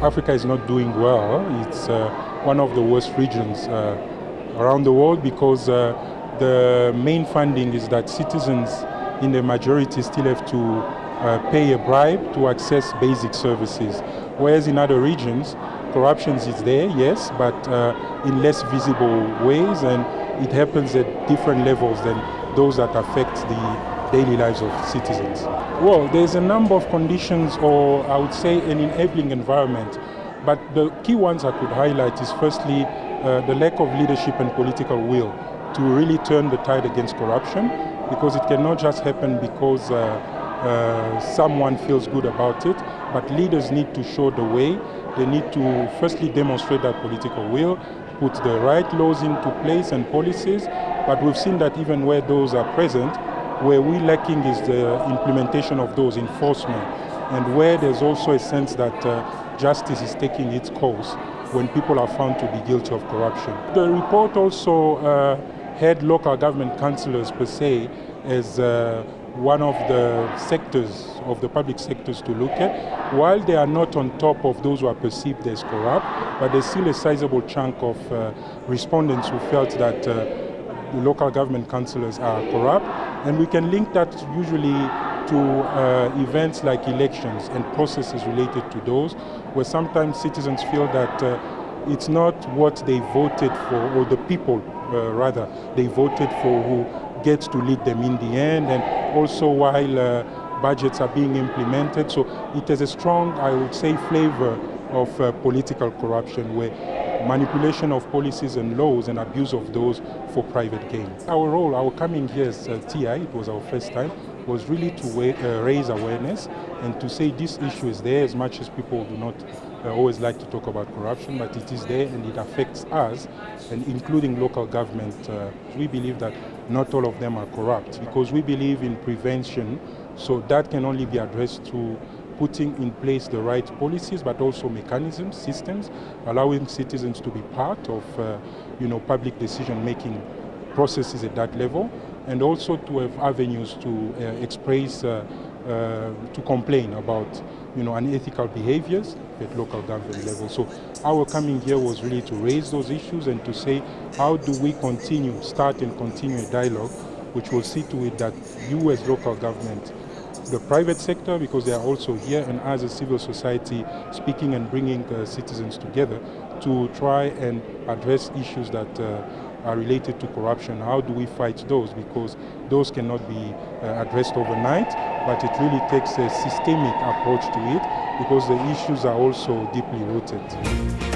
Africa is not doing well. It's one of the worst regions around the world because the main finding is that citizens in the majority still have to pay a bribe to access basic services, whereas in other regions, corruption is there, yes, but in less visible ways, and it happens at different levels than those that affect the daily lives of citizens. Well, there's a number of conditions, or I would say an enabling environment, but the key ones I could highlight is firstly the lack of leadership and political will to really turn the tide against corruption, because it cannot just happen because someone feels good about it, but leaders need to show the way. They need to firstly demonstrate that political will, put the right laws into place and policies, but we've seen that even where those are present, where we're lacking is the implementation of those, enforcement, and where there's also a sense that justice is taking its course when people are found to be guilty of corruption. The report also had local government councillors per se as one of the sectors of the public sectors to look at. While they are not on top of those who are perceived as corrupt, but there's still a sizable chunk of respondents who felt that the local government councillors are corrupt, and we can link that usually to events like elections and processes related to those, where sometimes citizens feel that it's not what they voted for, or the people rather they voted for, who gets to lead them in the end, and also while budgets are being implemented. So it has a strong, I would say, flavor of political corruption, where manipulation of policies and laws and abuse of those for private gain. Our coming here as TI, it was our first time, was really to raise awareness and to say this issue is there, as much as people do not always like to talk about corruption, but it is there and it affects us, and including local government. We believe that not all of them are corrupt, because we believe in prevention, so that can only be addressed through putting in place the right policies, but also mechanisms, systems, allowing citizens to be part of public decision-making processes at that level, and also to have avenues to express, to complain about unethical behaviors at local government level. So our coming here was really to raise those issues and to say, how do we start and continue a dialogue which will see to it that you as local government, the private sector, because they are also here, and as a civil society, speaking and bringing citizens together to try and address issues that are related to corruption. How do we fight those? Because those cannot be addressed overnight, but it really takes a systemic approach to it, because the issues are also deeply rooted.